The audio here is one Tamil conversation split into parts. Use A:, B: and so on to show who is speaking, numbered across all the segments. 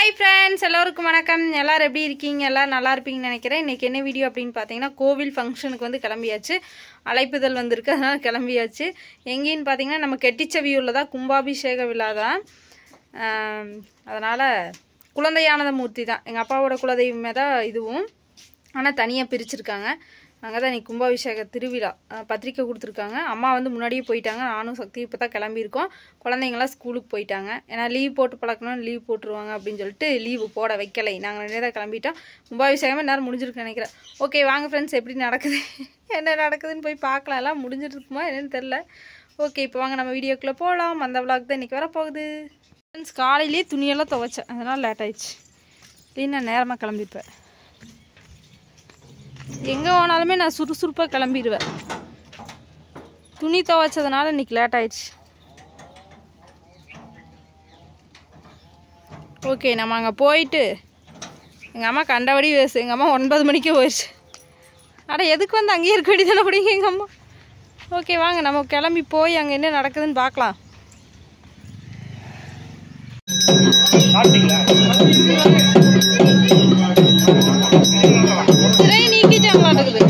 A: ஹாய் ஃப்ரெண்ட்ஸ், எல்லோருக்கும் வணக்கம். எல்லோரும் எப்படி இருக்கீங்க? எல்லோரும் நல்லா இருப்பீங்கன்னு நினைக்கிறேன். இன்றைக்கி என்ன வீடியோ அப்படின்னு பார்த்தீங்கன்னா, கோவில் ஃபங்க்ஷனுக்கு வந்து கிளம்பியாச்சு. அழைப்புதல் வந்திருக்கு, அதனால் கிளம்பியாச்சு. எங்கேன்னு பார்த்தீங்கன்னா, நம்ம கெட்டிச்செவியூரில் தான் கும்பாபிஷேக விழா தான். அதனால் குழந்தையானத மூர்த்தி தான் எங்கள் அப்பாவோட குலதெய்வமே தான் இதுவும். ஆனால் தனியாக பிரிச்சுருக்காங்க. அங்கே தான் இன்றைக்கி கும்பாபிஷேக திருவிழா. பத்திரிக்கை கொடுத்துருக்காங்க. அம்மா வந்து முன்னாடியே போயிட்டாங்க. நானும் சக்தி இப்போ தான் கிளம்பியிருக்கோம். குழந்தைங்களாம் ஸ்கூலுக்கு போயிட்டாங்க. ஏன்னா லீவ் போட்டு பழக்கணும்னு லீவ் போட்டுருவாங்க அப்படின்னு சொல்லிட்டு லீவு போட வைக்கலை. நாங்கள் நிறைய தான் கிளம்பிட்டோம். கும்பாபிஷேகமே நேரம் முடிஞ்சிருக்குன்னு நினைக்கிறேன். ஓகே வாங்க ஃப்ரெண்ட்ஸ், எப்படி நடக்குது என்ன நடக்குதுன்னு போய் பார்க்கலாம். எல்லாம் முடிஞ்சிருக்குமா என்னன்னு தெரில. ஓகே இப்போ வாங்க நம்ம வீடியோக்குள்ளே போகலாம். அந்த விளாக் தான் இன்றைக்கி வரப்போகுது. ஃப்ரெண்ட்ஸ் காலையிலேயே துணியெல்லாம் துவைச்சேன், அதனால் லேட் ஆயிடுச்சு. இல்லைன்னா நேரமாக கிளம்பிப்பேன். எங்கே போனாலுமே நான் சுறுசுறுப்பாக கிளம்பிடுவேன். துணி துவைச்சதுனால இன்றைக்கி லேட் ஆயிடுச்சு. ஓகே நம்ம அங்கே போயிட்டு எங்கள் அம்மா கண்டபடி பேசு. எங்கள் அம்மா 9 மணிக்கே போயிடுச்சு. ஆனால் எதுக்கு வந்து அங்கேயே இருக்க வேண்டியதானே அப்படிங்க எங்கள் அம்மா. ஓகே வாங்க நம்ம கிளம்பி போய் அங்கே என்ன நடக்குதுன்னு பார்க்கலாம். திரை நீக்கிட்டாங்களா இருக்குது.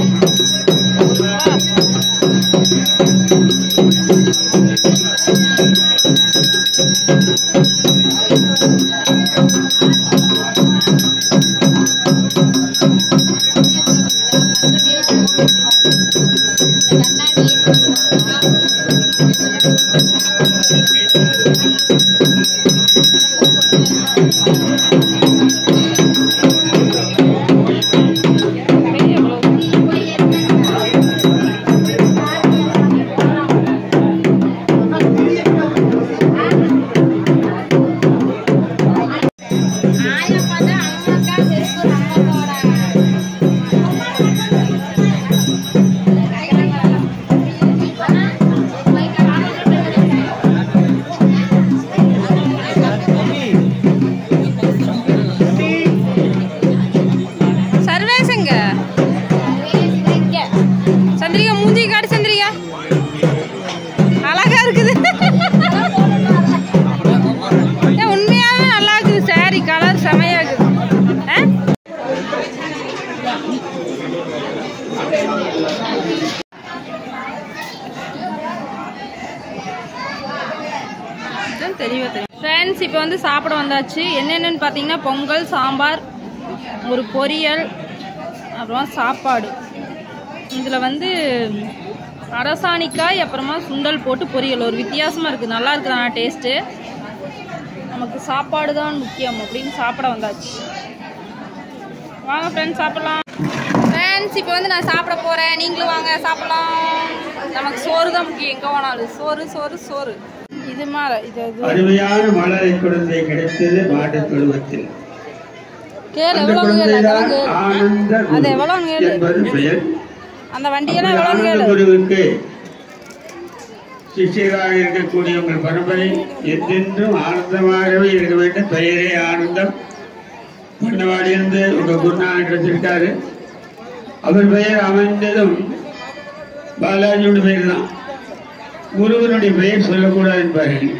A: சந்திரிகா மூஞ்சி காட்டு. சந்திரிகா அழகா இருக்குது. உண்மையாவே நல்லா இருக்குது. சாரி கலர் செமையா இருக்குது. தெரியவே தெரியும். ஃப்ரெண்ட்ஸ் இப்போ வந்து சாப்பிட வந்தாச்சு. என்னென்னு பார்த்தீங்கன்னா பொங்கல், சாம்பார், ஒரு பொரியல், அப்புறம் சாப்பாடு. இதில் வந்து அரசாணிக்காய் அப்புறமா சுண்டல் போட்டு பொரியல். ஒரு வித்தியாசமாக இருக்குது, நல்லா இருக்குது. ஆனால் டேஸ்ட்டு நமக்கு சாப்பாடு தான் முக்கியம் அப்படின்னு சாப்பிட வந்தாச்சு. வாங்க ஃப்ரெண்ட்ஸ் சாப்பிட்லாம். ஃப்ரெண்ட்ஸ் இப்போ வந்து நான் சாப்பிட போகிறேன். நீங்களும் வாங்க சாப்பிட்லாம். நமக்கு சோறு தான் முக்கியம். எங்கே போனாலும் சோறு சோறு சோறு. இது மாதிரி இது
B: அருமையான மலரை குழந்தை கிடைத்தது மாட்டு தொழுவத்தில்.
A: கேளு எவ்வளோங்க அது எவ்வளோங்க அந்த வண்டியெல்லாம் எவ்வளோங்க
B: குருவுக்கு சிஷியராக இருக்கக்கூடிய உங்கள் பரம்பரை என்றென்றும் ஆனந்தமாகவே இருக்க வேண்டும். பெயரே ஆனந்தம். பண்ணவாடியிலிருந்து உங்க குருநாதர் கிடைச்சிருக்காரு. அவர் பெயர் அமைந்ததும் பாலாஜியோட பெயர் தான். குருவனுடைய பெயர் சொல்லக்கூடாது என்பார்கள்.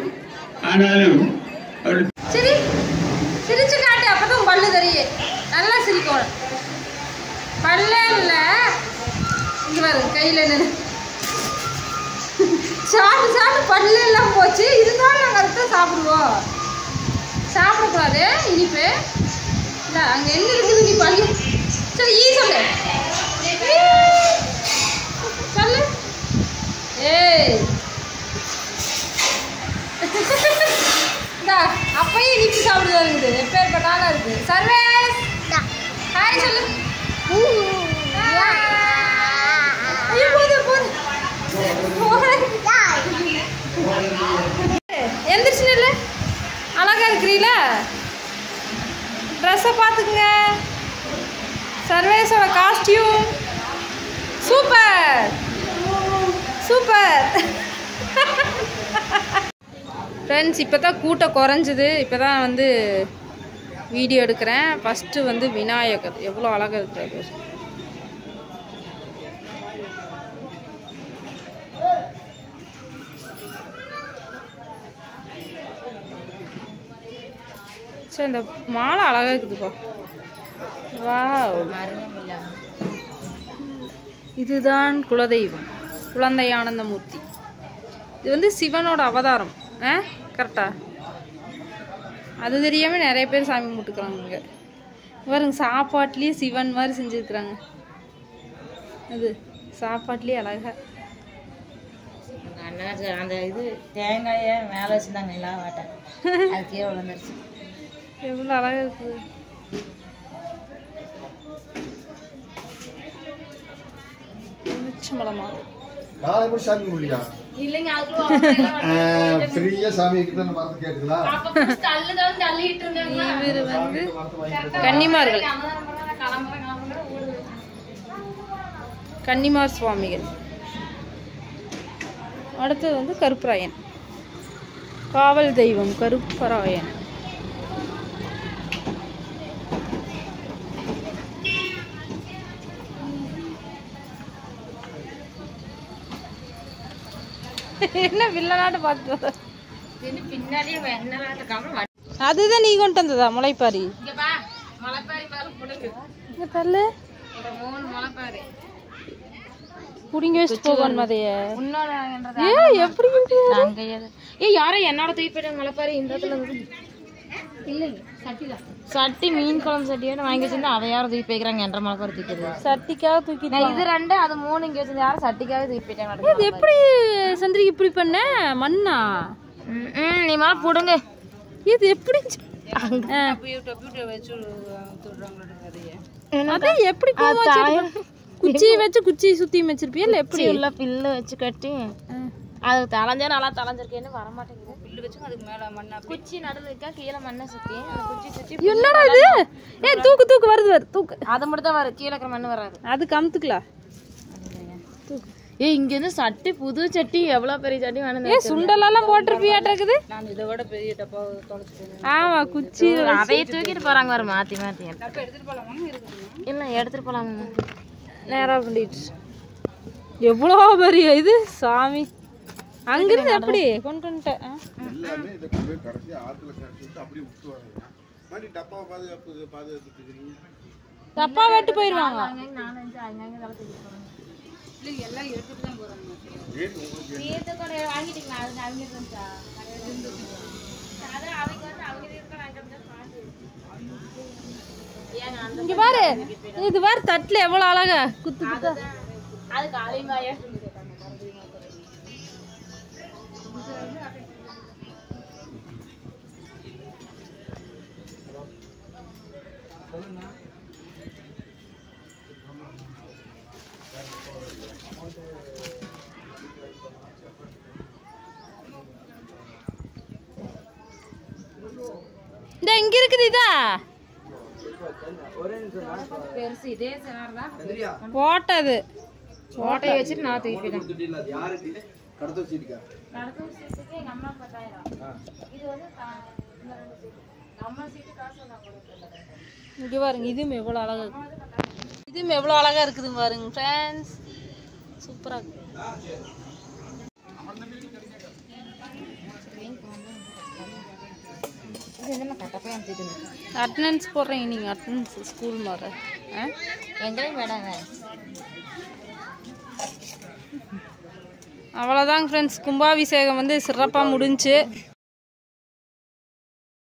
B: ஆனாலும் அவர்
A: சரி சிரிச்சு காட்டு, அப்பதான் பல்லு தெரியும். நல்லா சிரிக்கணும். பல்ல இல்ல இங்க பாரு கையில நின்று சாப்பிட்டு சாப்பிட்டு பல்லு எல்லாம் போச்சு. இருந்தாலும் நாங்கள் அதுதான் சாப்பிடுவோம். சாப்பிடக்கூடாது இனிப்பு. இல்லை அங்கே என்ன இருக்குது நீ பல்லு. சரி சொல்லு சொல்லு. ஏய் அப்பயே இனிப்பு சாப்பிடுதா இருக்குது. எப்பேற்பட்ட ஆளா இருக்கு. சர்வேஸ் ஹாய் சொல்லு. எந்திரிச்சு இல்லை அழகா இருக்கிறீங்களா? ட்ரெஸ்ஸை பார்த்துக்குங்க. சர்வேஸோட காஸ்டியூம் சூப்பர் சூப்பர். ஃப்ரெண்ட்ஸ் இப்போ தான் கூட்டம் குறைஞ்சிது. இப்போ தான் வந்து வீடியோ எடுக்கிறேன். ஃபஸ்ட்டு வந்து விநாயகர் எவ்வளோ அழகாக இருக்கிறாரு. சரி இந்த மாலை அழகாக இருக்குதுப்பா. வாவ், இதுதான் குலதெய்வம் குழந்தை ஆனந்தமூர்த்தி. இது வந்து சிவனோட அவதாரம். கரெக்டா? அது தெரியாமல் நிறைய பேர் சாமி கும்பிட்டுக்கிறாங்க. இங்கே பாருங்க, சாப்பாட்லேயே சிவன் மாதிரி செஞ்சுருக்குறாங்க. அது சாப்பாட்லேயே அழகா
C: அந்த இது தேங்காயை மேலே வச்சுருந்தாங்க எல்லா வாட்டை அது கீழே விழுந்துருச்சு.
A: எவ்வளோ அழகாக இருக்குது. மலமா
D: சாமி முடியா
C: இல்லைங்க,
D: பெரிய சாமி மறந்து கேட்டுங்களா?
A: இவர் வந்து கன்னிமார்கள், கன்னிமார் சுவாமிகள். அடுத்தது வந்து கருப்பராயன், காவல் தெய்வம் கருப்பராயன். என்ன வில்லனாட்டு பார்த்து
C: பின்னாடியே
A: அதுதான் நீ கொண்டு வந்ததா முளைப்பாரி? தள்ளு புடிங்க வச்சுட்டு போகணும். அதைய எப்படி
C: யாரோ என்னோட தூக்கி போயிட்டாங்க முளைப்பாரி. இந்த இடத்துல இல்லைங்க சட்டி மீன் குழம்பு சட்டியோட வாங்கி வச்சிருந்தா அதை யாரும் தூக்கி போய்க்கிறாங்க. என்ற முளைப்பாரி தூக்கிது
A: சட்டிக்காக தூக்கி.
C: இது 2 அது 3 இங்க வச்சிருந்தா யாரும் சட்டிக்காக தூக்கி போயிட்டாங்க.
A: இது எப்படி சந்திரிக்கு இப்படி பண்ண? மண்ணா?
C: நீ மேல போடுங்க.
A: இது எப்படி எப்படி குச்சி வச்சு குச்சி சுத்தி வச்சிருப்பியா இல்ல எப்படி?
C: உள்ள பில்லு வச்சு கட்டி அது தளைஞ்சா நல்லா தளைஞ்சிருக்கேன்னு வர மாட்டேங்குது. பில்லு வச்சு அதுக்கு மேல மண்ணா குச்சி நடுவில் இருக்கா, கீழே மண்ணை சுத்தி அந்த குச்சி சுத்தி.
A: என்னடா இது? தூக்கு தூக்கு வருது தூக்கு.
C: அது மட்டும் தான் வரும், கீழே இருக்கிற மண்ணு வராது.
A: அது கமுத்துக்கலாம்.
C: இங்க இருந்து சட்டி புது சட்டி எவ்வளவு பெரிய சட்டி வேணும்.
A: சுண்டலெல்லாம் போட்டிருப்பியாட்ட இருக்குது.
C: நான் இதை விட பெரிய டப்பா தொலைச்சிட்டேன்.
A: ஆமா குச்சி
C: அதையே தூக்கிட்டு போறாங்க வர மாத்தி மாத்தி. இல்ல எடுத்துட்டு போலாம்.
A: நேரா பண்ணிட்டு எவ்வளோ பெரிய இது சாமி. அங்கிருந்து எப்படி கொண்டு வந்துட்டேன். தப்பா வெட்டு போயிருவாங்க. இங்க பாரு, இது பாரு தட்டுல எவ்வளவு அழகா குத்து குத்து.
C: அது காலைமாயா
A: இந்த இங்க இருக்குது. இதா
C: பெருசு இதே சேனர்தான்
A: போட்டது.
C: ஓட்டையை வச்சுட்டு நான் தூக்கிட்டேன்.
A: இங்க பாருங்க, இதுவும் எவ்வளவு அழகா இருக்கு. இதுவும் எவ்வளவு அழகா இருக்குது பாருங்க ஃப்ரெண்ட்ஸ். சூப்பரா இருக்கு. அட்டனன்ஸ் போடுறேன். நீங்கள் அட்டனன்ஸ் ஸ்கூல் மாதிரி
C: எங்களையும் வேடாங்க.
A: அவ்வளோதாங்க ஃப்ரெண்ட்ஸ், கும்பாபிஷேகம் வந்து சிறப்பாக முடிஞ்சு.